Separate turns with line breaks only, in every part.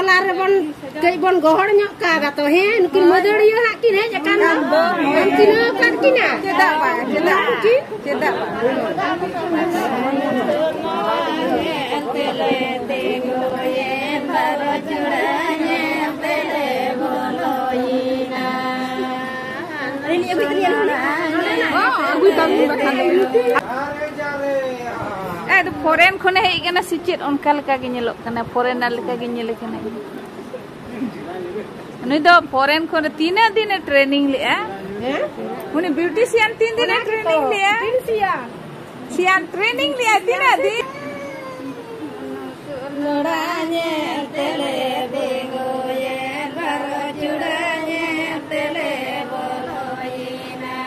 tala rebon kei bon gohor nyok ka to he nukin moderiya hak kin he jakan kina kan kina cedak Pak cedak cedak
itu foreign khone hei kana sicit onka leka ge nyelok kana foreigner leka ge nyele kana uni do foreign khone tina dine training le uni beautician 3 dine training le sian training le tina din loranye tele bego ye baro judanye tele boloina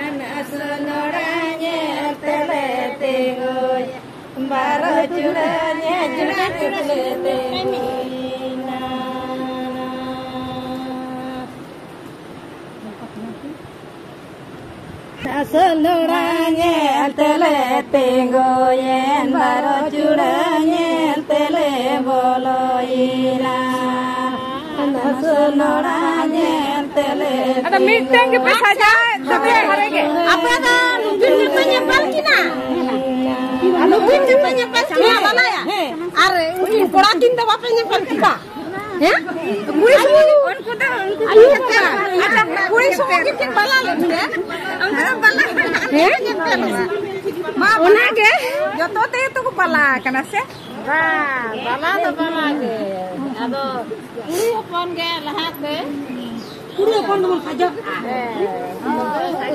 anasu loranye tele tego baro judanye tele tegoina anasu loranye tele tego ye baro judanye tele boloina anasu loranye tele ada meeting ke saja tapi harege apa da nungguin nyepal kina nungguin nyepal kina bala ya are mungkin korakin da bapak nyepal kita ya kuri semua unku da ayo ada kuri semua kin bala ya angkara bala nyepal ma ona ge joto te itu ko bala kana se bala to bala ge ado kuri opon ge lahat ge kuri opon mon kajak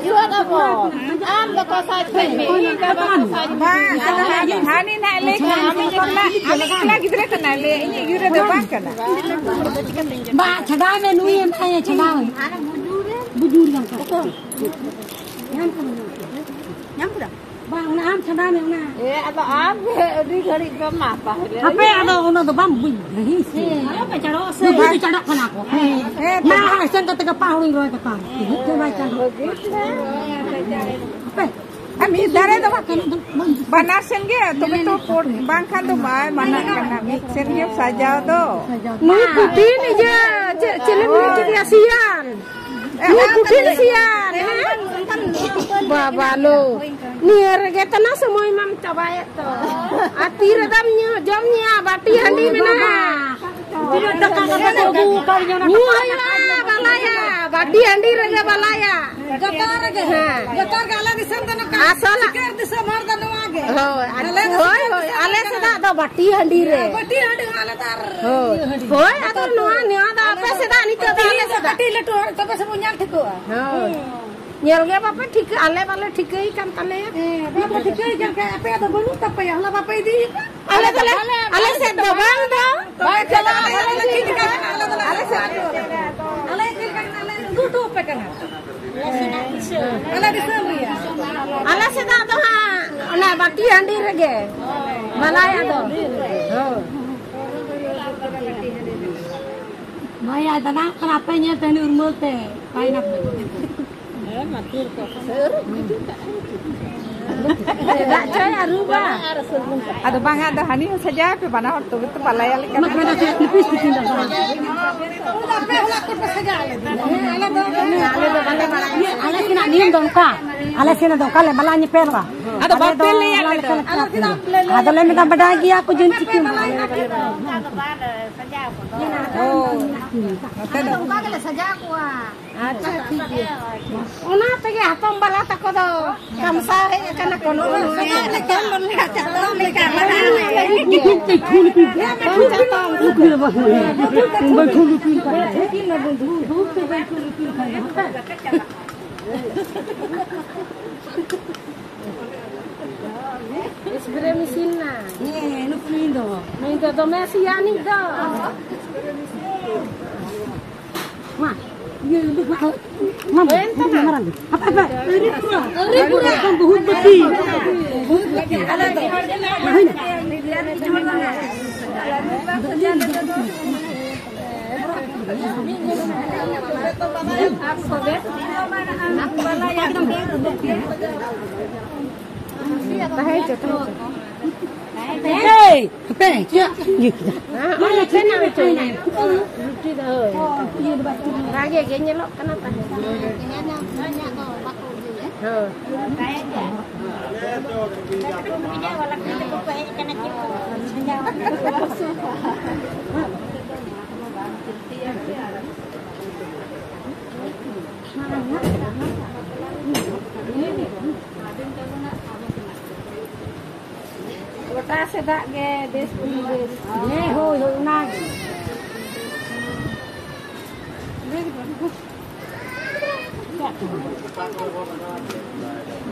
jual apa am bako saj pe ka bako saj ba hani na le ka ami kala gidre kana le ini gure de ba kana ba chada me nui em ay chada bujur yang ka nyam pura bang na am chada me na ado am di gari ka ma pa ape ado ono do bam bui nahi se apa chado se bui chado kana ko na sen ka tega pa huling roi ka pa ke ba chado ape ami dare do banar sen ge to bang khan do ba mana kana mix sen ge sajao do mu putin je celebrity dia sian mu putin sian baba lo nier ge tana semoy mam cabai to ati redamnya jamnya bati handi mena tidak dekat apa bu kalinya na balaya bati handi rege balaya gatar gala disam tana ka asala ker disam mar tana age hoy ale seda do bati handi re bati handi hala tar hoy ato noa nia da ape seda ni to ale seda bati leto to se punyal thiko nyel ge bape thik ale bale thikai kan tale bape thikai kan ke ape do banu tape hala bape di ale se do bang do ba chala ale thik kan ale se ale thik kan ale du pe kan ale disam ya ale se da do ha ona bati handi rege balaya do maya dana kenapa nya tani urmul te painap matur kok tidak coy aruba ada bang ada hani saja pe bana orto itu balaya lekan makna tipis ditindak udah pe ulah kut saja ale do ale kina nim dongka ale sina dongka le balanya perwa ada bapel le ada le minta badagi aku junci kim oh dongka le saja aku acha ठीक है ओना पे के हाथम वाला तक दो कमसा कना कोनो ले कम ले चातो ले का लगा ले फूल पी चातो फूल फूल पी की न धूप पे फूल P spray mesin na no findo minta do Messi ani do ma ये मम मरन apa ribu kan बहुत बड़ी Pe, chưa?
Mana kena itu? Luti dah. Lagi gini lo kenapa? Kota sedak ke des pulis. Ne hoi nang.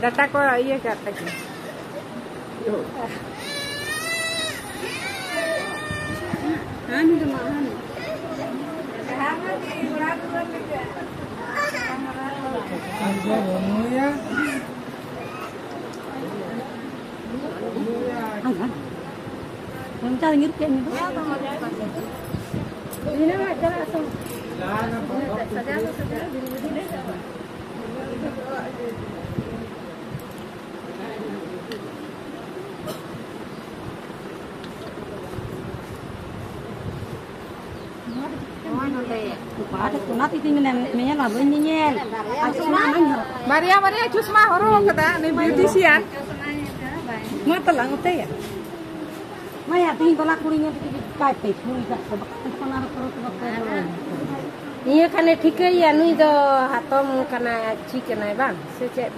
Data ko iya kata ki.
Anu de mahan. Ang cari ngirip yan. Ini nama cara asal. Saja. Ada kunat itu namanya lah bunyinya.
Maria cusma horo kata ni beautician. Mata lang utai ya.
Maya tingin tolak kurinya kai pe muri ka sebab pengaruh perut. Iya kan ठीक है या नुई दो हाथम कना ठीक है ना bang secek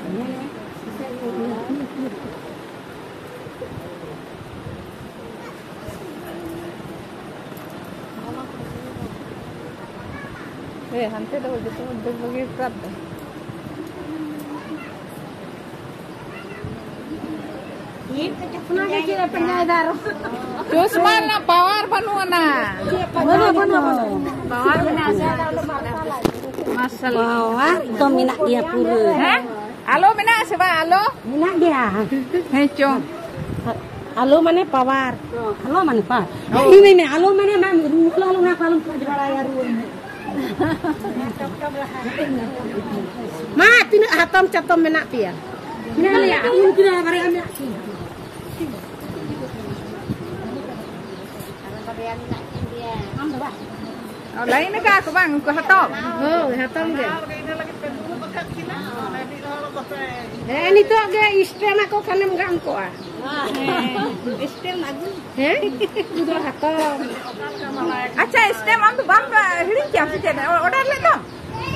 hantu dah betul begitu berat.
Kenapa kita penjadar?
Terus mana power panuana?
Mana?
Power masalah.
Power itu minat dia pura.
Halo minat siapa? Halo?
Minat dia.
Hecho.
Halo mana power? Halo mana power? Ini halo mana mam? Halo nak halo beraya ruang. Ma, tinu hatam catom minat dia. Minat dia. Mungkin ada barang minat.
Lain ni kah bang? Kau hatam?
Oh, hatam ke? Ini tu ke istem aku kan enggak angko ah. Istem lagi. Itu hatam.
Acha istem am tu bang hiring kya sih jadi order le dong?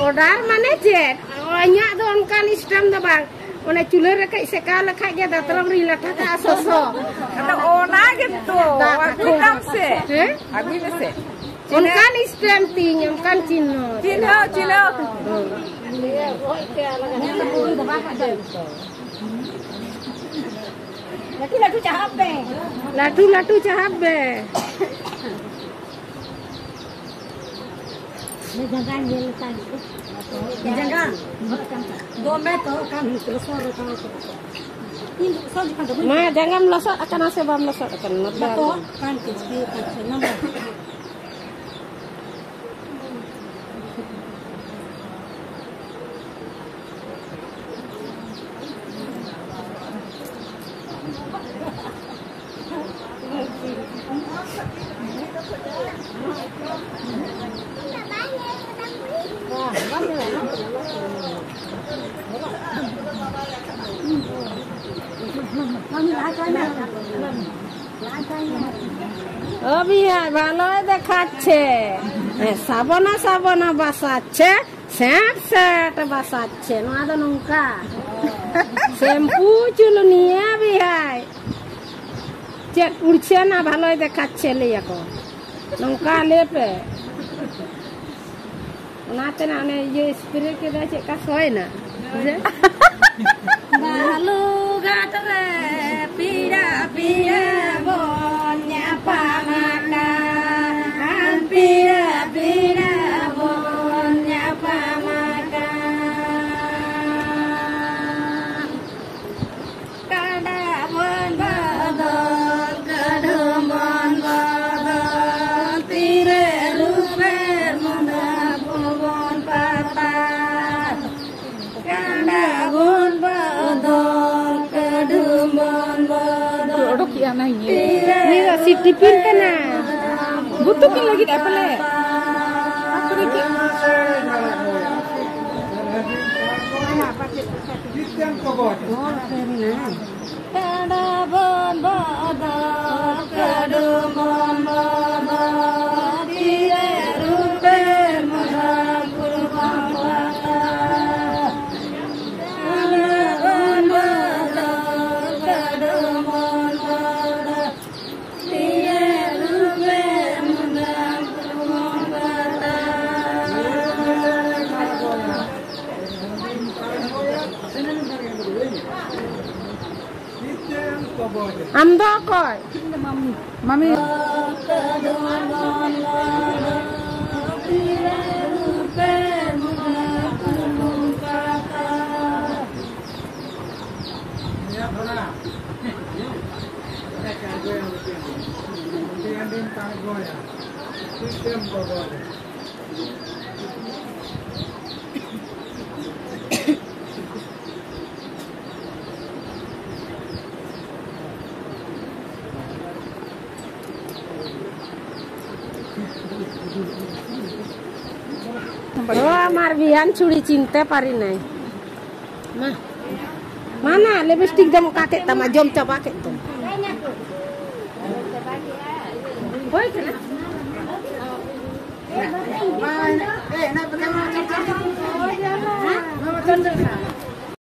Order mana je? Banyak tu kan istem tu bang. Ona chula rakai sekala khai ge da terang ri latha ka soso.
Kata ona gitu. Aku kam se. Abi se.
Onkan istem ti nyam kan Cino.
Cino.
Latu cahabe. Jangan ye tadi. Jangan. 2 meter kan selesai kalau. Ma jangan melosot akan asal melosot akan betul kan kecil kan. বিহাই ভালো দেখাচ্ছে সাবনা বাসাচ্ছে স্যাট বাসাচ্ছে নোয়া তো নৌকা শ্যাম্পু চুল নিয়ে বিহাই চেক উড়ছে না ভালোই দেখাচ্ছে লিয়াকো নৌকা লেপে ওনাতে না অনেক যে স্প্রে কে দেয় চেক কাজ হয় না বুঝে ভালো গাটরে পিরা পিরা বন্যা পামাকা পিরা পিরা বন্যা পামাকা কাডা বন বদল কাডো মন বদল তীরে রূপের মনা ভুবন পাতা কাডা বন বদল
anak ini.
Iya, si tipin kena.
Butuhin lagi apa le? Aku dikit.
Amdo koi.
Mami.
Oh, Marbian curi cinta pari nai. Mah. Mana lipstick jam kakek tama jom coba kakek tuh. Woi kena.
Nak pakai